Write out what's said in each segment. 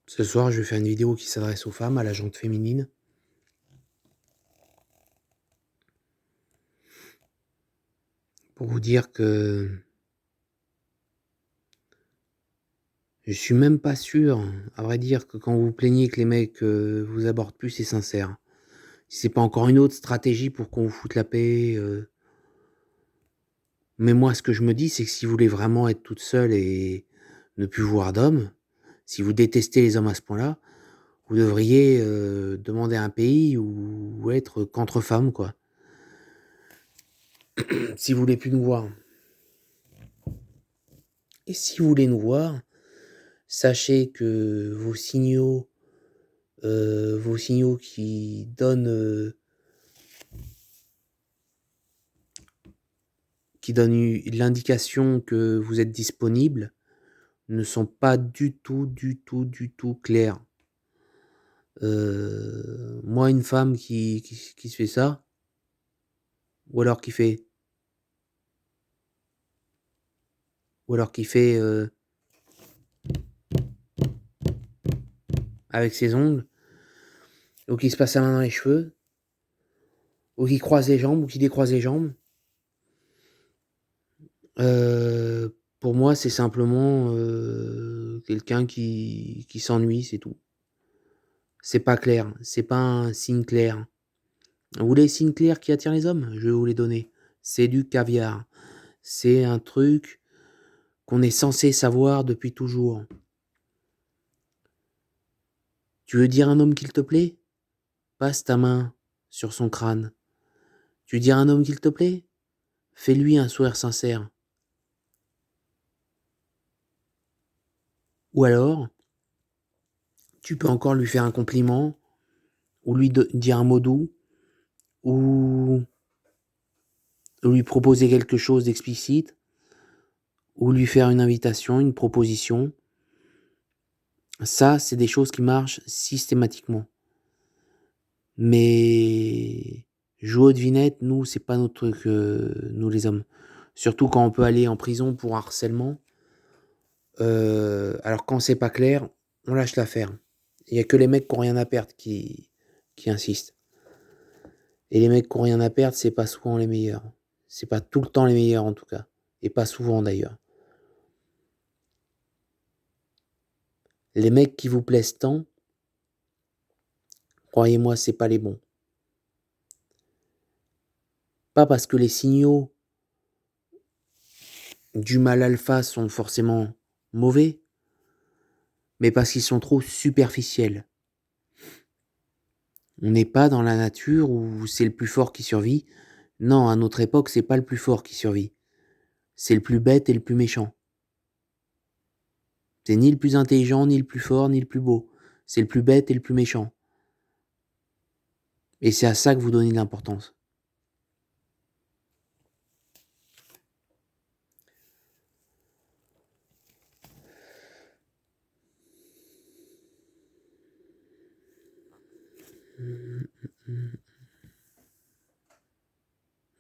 Ce soir, je vais faire une vidéo qui s'adresse aux femmes, à la jante féminine. Pour vous dire que je suis même pas sûr, à vrai dire, que quand vous vous plaignez que les mecs, vous abordent plus, c'est sincère. Si c'est pas encore une autre stratégie pour qu'on vous foute la paix, mais moi, ce que je me dis, c'est que si vous voulez vraiment être toute seule et ne plus voir d'hommes, si vous détestez les hommes à ce point-là, vous devriez, demander un pays ou être qu'entre femmes, quoi. Si vous voulez plus nous voir. Et si vous voulez nous voir, sachez que vos signaux qui donnent l'indication que vous êtes disponible ne sont pas du tout, du tout, du tout clairs. Moi, une femme qui se fait ça, ou alors qui fait avec ses ongles, ou qui se passe sa main dans les cheveux, ou qui croise les jambes, ou qui décroise les jambes, pour moi, c'est simplement, quelqu'un qui s'ennuie, c'est tout. C'est pas clair, c'est pas un signe clair. Vous voulez les signes clairs qui attirent les hommes? Je vais vous les donner. C'est du caviar. C'est un truc qu'on est censé savoir depuis toujours. Tu veux dire à un homme qu'il te plaît? Passe ta main sur son crâne. Tu veux dire à un homme qu'il te plaît? Fais-lui un sourire sincère. Ou alors, tu peux encore lui faire un compliment, ou dire un mot doux, ou lui proposer quelque chose d'explicite, ou lui faire une invitation, une proposition. Ça, c'est des choses qui marchent systématiquement. Mais jouer aux devinettes, nous, c'est pas notre truc, nous les hommes. Surtout quand on peut aller en prison pour harcèlement. Alors quand c'est pas clair, on lâche l'affaire. Il y a que les mecs qui ont rien à perdre qui insistent. Et les mecs qui ont rien à perdre, c'est pas souvent les meilleurs. C'est pas tout le temps les meilleurs en tout cas. Et pas souvent d'ailleurs. Les mecs qui vous plaisent tant, croyez-moi, c'est pas les bons. Pas parce que les signaux du mâle alpha sont forcément mauvais, mais parce qu'ils sont trop superficiels. On n'est pas dans la nature où c'est le plus fort qui survit. Non, à notre époque, c'est pas le plus fort qui survit. C'est le plus bête et le plus méchant. C'est ni le plus intelligent, ni le plus fort, ni le plus beau. C'est le plus bête et le plus méchant. Et c'est à ça que vous donnez de l'importance.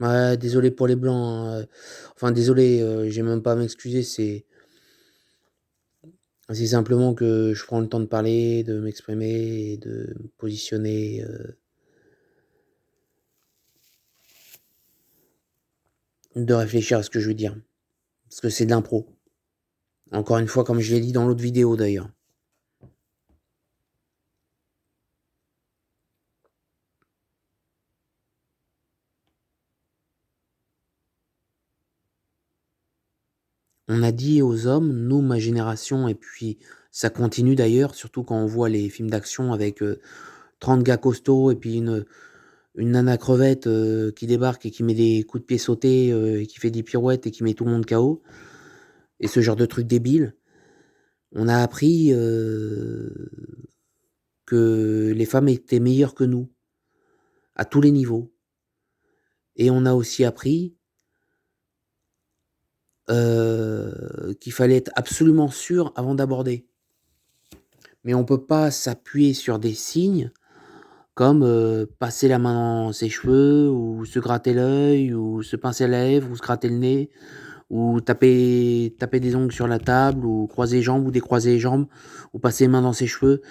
Ouais, désolé pour les blancs, hein, enfin désolé, j'ai même pas à m'excuser, c'est simplement que je prends le temps de parler, de m'exprimer et de me positionner, de réfléchir à ce que je veux dire. Parce que c'est de l'impro. Encore une fois, comme je l'ai dit dans l'autre vidéo d'ailleurs. On a dit aux hommes, nous, ma génération, et puis ça continue d'ailleurs, surtout quand on voit les films d'action avec 30 gars costauds et puis une nana crevette qui débarque et qui met des coups de pied sautés et qui fait des pirouettes et qui met tout le monde KO. Et ce genre de truc débile. On a appris que les femmes étaient meilleures que nous, à tous les niveaux. Et on a aussi appris qu'il fallait être absolument sûr avant d'aborder. Mais on peut pas s'appuyer sur des signes comme, passer la main dans ses cheveux ou se gratter l'œil ou se pincer la lèvre ou se gratter le nez ou taper des ongles sur la table, ou croiser les jambes, ou décroiser les jambes, ou passer les mains dans ses cheveux,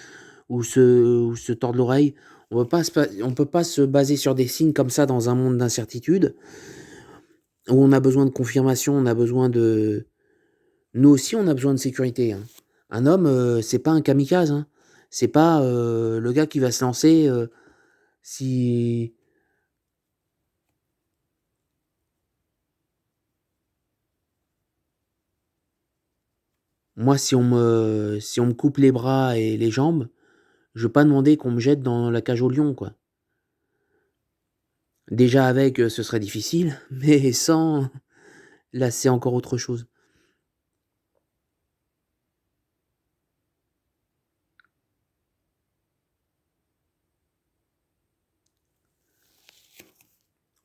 ou se tordre l'oreille. On peut pas se baser sur des signes comme ça dans un monde d'incertitude, où on a besoin de confirmation, on a besoin de nous aussi, on a besoin de sécurité, hein. Un homme, c'est pas un kamikaze, hein. C'est pas, le gars qui va se lancer, si moi, si on me coupe les bras et les jambes, je veux pas demander qu'on me jette dans la cage aux lions, quoi. Déjà avec, ce serait difficile, mais sans, là, c'est encore autre chose.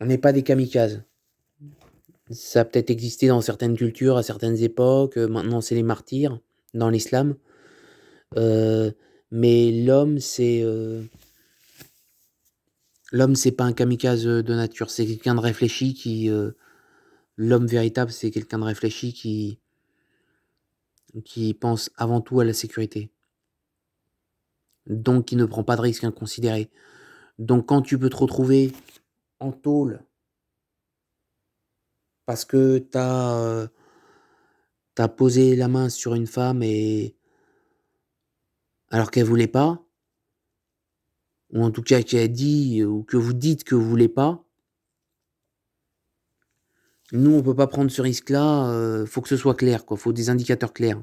On n'est pas des kamikazes. Ça a peut-être existé dans certaines cultures, à certaines époques, maintenant c'est les martyrs dans l'islam. Heu, mais l'homme c'est pas un kamikaze, de nature, c'est quelqu'un de réfléchi l'homme véritable, c'est quelqu'un de réfléchi qui pense avant tout à la sécurité, donc qui ne prend pas de risques inconsidérés. Donc quand tu peux te retrouver en tôle parce que tu as posé la main sur une femme et alors qu'elle voulait pas, ou en tout cas qu'elle dit ou que vous dites que vous voulez pas, nous on peut pas prendre ce risque-là, faut que ce soit clair quoi, faut des indicateurs clairs.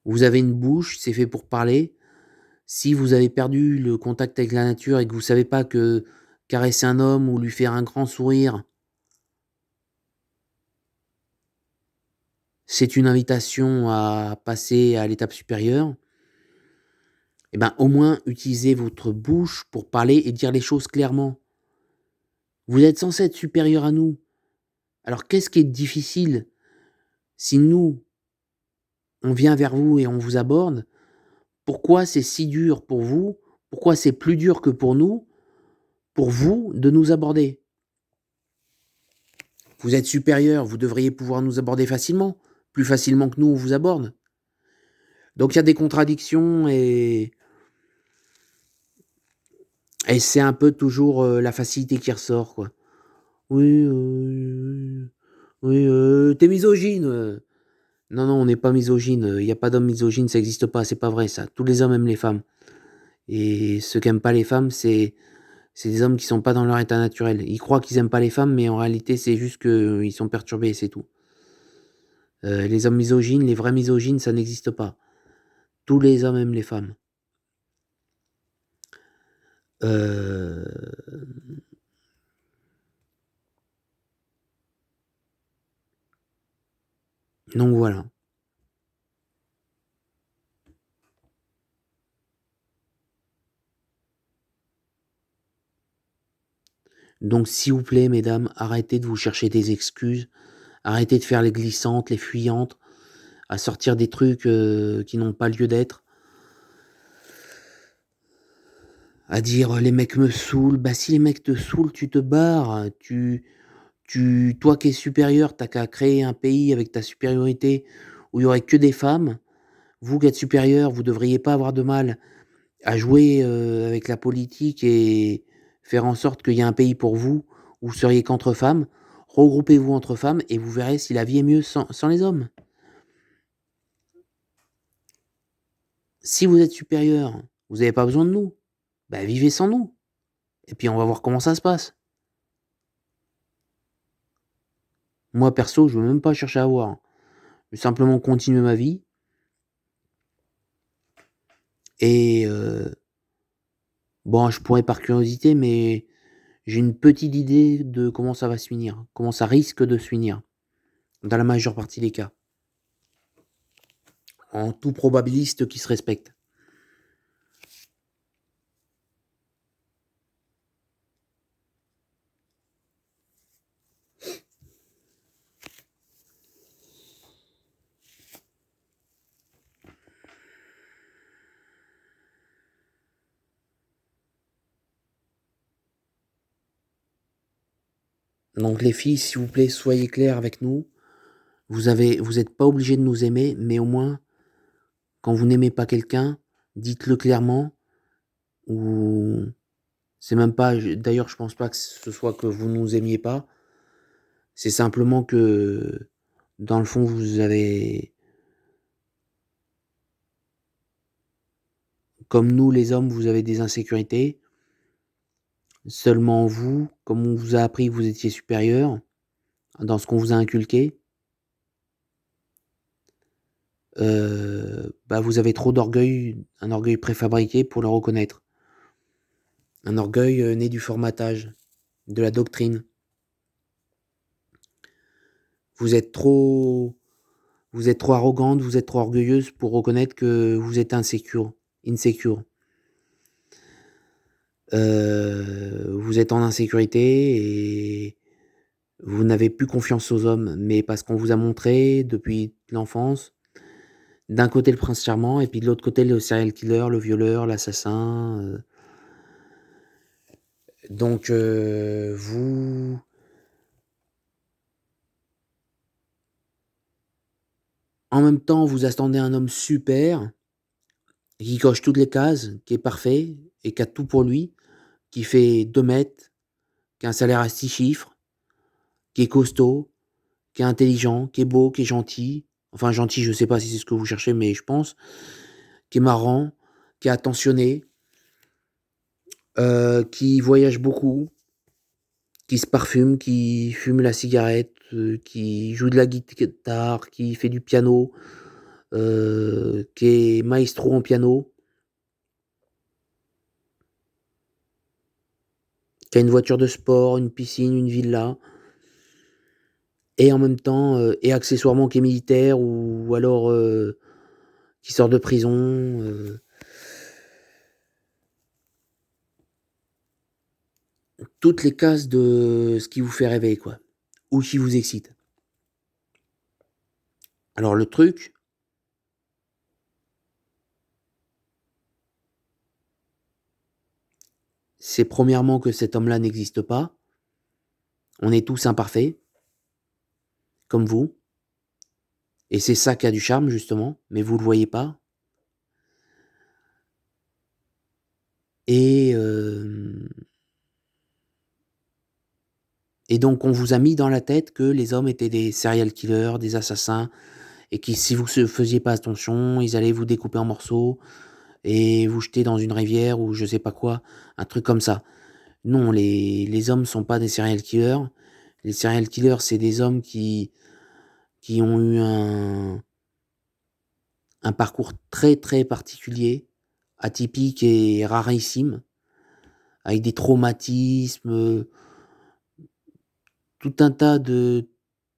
Vous avez une bouche, c'est fait pour parler. Si vous avez perdu le contact avec la nature et que vous savez pas que caresser un homme ou lui faire un grand sourire, c'est une invitation à passer à l'étape supérieure, et ben, au moins utilisez votre bouche pour parler et dire les choses clairement. Vous êtes censés être supérieurs à nous. Alors qu'est-ce qui est difficile si nous, on vient vers vous et on vous aborde? Pourquoi c'est si dur pour vous? Pourquoi c'est plus dur que pour vous, de nous aborder? Vous êtes supérieurs, vous devriez pouvoir nous aborder facilement, plus facilement que nous on vous aborde. Donc il y a des contradictions et c'est un peu toujours, la facilité qui ressort, quoi. «Oui, oui, tu misogyne, Non, non, on n'est pas misogyne, il y a pas d'homme misogyne, ça existe pas, c'est pas vrai ça. Tous les hommes aiment les femmes et ceux qui aiment pas les femmes, c'est des hommes qui sont pas dans leur état naturel. Ils croient qu'ils aiment pas les femmes, mais en réalité, c'est juste qu'ils sont perturbés, c'est tout. Les hommes misogynes, les vrais misogynes, ça n'existe pas. Tous les hommes aiment les femmes. Hem, donc voilà. Donc s'il vous plaît, mesdames, arrêtez de vous chercher des excuses, arrêtez de faire les glissantes, les fuyantes, à sortir des trucs, qui n'ont pas lieu d'être, à dire: «Les mecs me saoulent». Bah, si les mecs te saoulent, tu te barres, toi qui es supérieur, tu qu'à créer un pays avec ta supériorité où il y aurait que des femmes. Vous qui êtes supérieurs, vous devriez pas avoir de mal à jouer, avec la politique et faire en sorte qu'il y ait un pays pour vous, où vous seriez qu'entre femmes. Regroupez-vous entre femmes et vous verrez si la vie est mieux sans les hommes. Si vous êtes supérieurs, vous avez pas besoin de nous, bah, vivez sans nous et puis on va voir comment ça se passe. Moi perso, je veux même pas chercher à voir. Je veux simplement continuer ma vie et bon, je pourrais par curiosité, mais j'ai une petite idée de comment ça va se finir, comment ça risque de se finir, dans la majeure partie des cas, en tout probabiliste qui se respecte. Donc les filles, s'il vous plaît, soyez claires avec nous. Vous êtes pas obligées de nous aimer, mais au moins, quand vous n'aimez pas quelqu'un, dites-le clairement ou c'est même pas d'ailleurs, je pense pas que ce soit que vous nous aimiez pas. C'est simplement que, dans le fond, vous avez comme nous les hommes, vous avez des insécurités. Seulement vous, comme on vous a appris que vous étiez supérieur, dans ce qu'on vous a inculqué, bah, vous avez trop d'orgueil, un orgueil préfabriqué pour le reconnaître. Un orgueil, né du formatage, de la doctrine. Vous êtes trop vous êtes trop arrogante, vous êtes trop orgueilleuse pour reconnaître que vous êtes insécure. Vous êtes en insécurité et vous n'avez plus confiance aux hommes, mais parce qu'on vous a montré depuis l'enfance, d'un côté le prince charmant et puis de l'autre côté le serial killer, le violeur, l'assassin, donc vous en même temps, vous attendez un homme super, qui coche toutes les cases, qui est parfait et qui a tout pour lui, qui fait 2 mètres, qui a un salaire à 6 chiffres, qui est costaud, qui est intelligent, qui est beau, qui est gentil. Enfin gentil, je sais pas si c'est ce que vous cherchez, mais je pense. Qui est marrant, qui est attentionné, qui voyage beaucoup, qui se parfume, qui fume la cigarette, qui joue de la guitare, qui fait du piano, qui est maestro en piano, qui a une voiture de sport, une piscine, une villa et en même temps, et accessoirement qui est militaire ou alors, qui sort de prison, toutes les cases de ce qui vous fait rêver, quoi, ou qui vous excite. Alors le truc, c'est premièrement que cet homme-là n'existe pas. On est tous imparfaits, comme vous, et c'est ça qui a du charme justement, mais vous le voyez pas et donc on vous a mis dans la tête que les hommes étaient des serial killers, des assassins et qui si vous se faisiez pas attention, ils allaient vous découper en morceaux et vous jeter dans une rivière ou je sais pas quoi, un truc comme ça. Non, les hommes sont pas des serial killers. Les serial killers, c'est des hommes qui ont eu un parcours très, très particulier, atypique et rarissime, avec des traumatismes, tout un tas de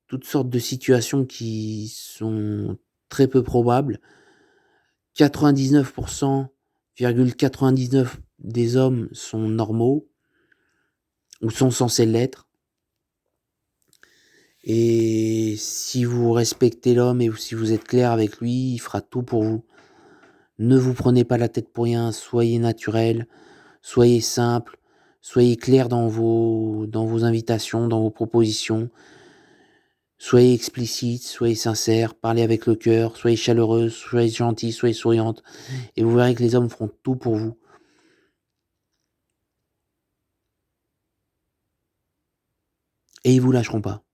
toutes sortes de situations qui sont très peu probables. 99,99 des hommes sont normaux ou sont censés l'être et si vous respectez l'homme et si vous êtes clair avec lui, il fera tout pour vous. Ne vous prenez pas la tête pour rien, soyez naturel, soyez simple, soyez clair dans vos invitations, dans vos propositions. Soyez explicite, soyez sincère, parlez avec le cœur, soyez chaleureuse, soyez gentille, soyez souriante et vous verrez que les hommes feront tout pour vous et ils vous lâcheront pas.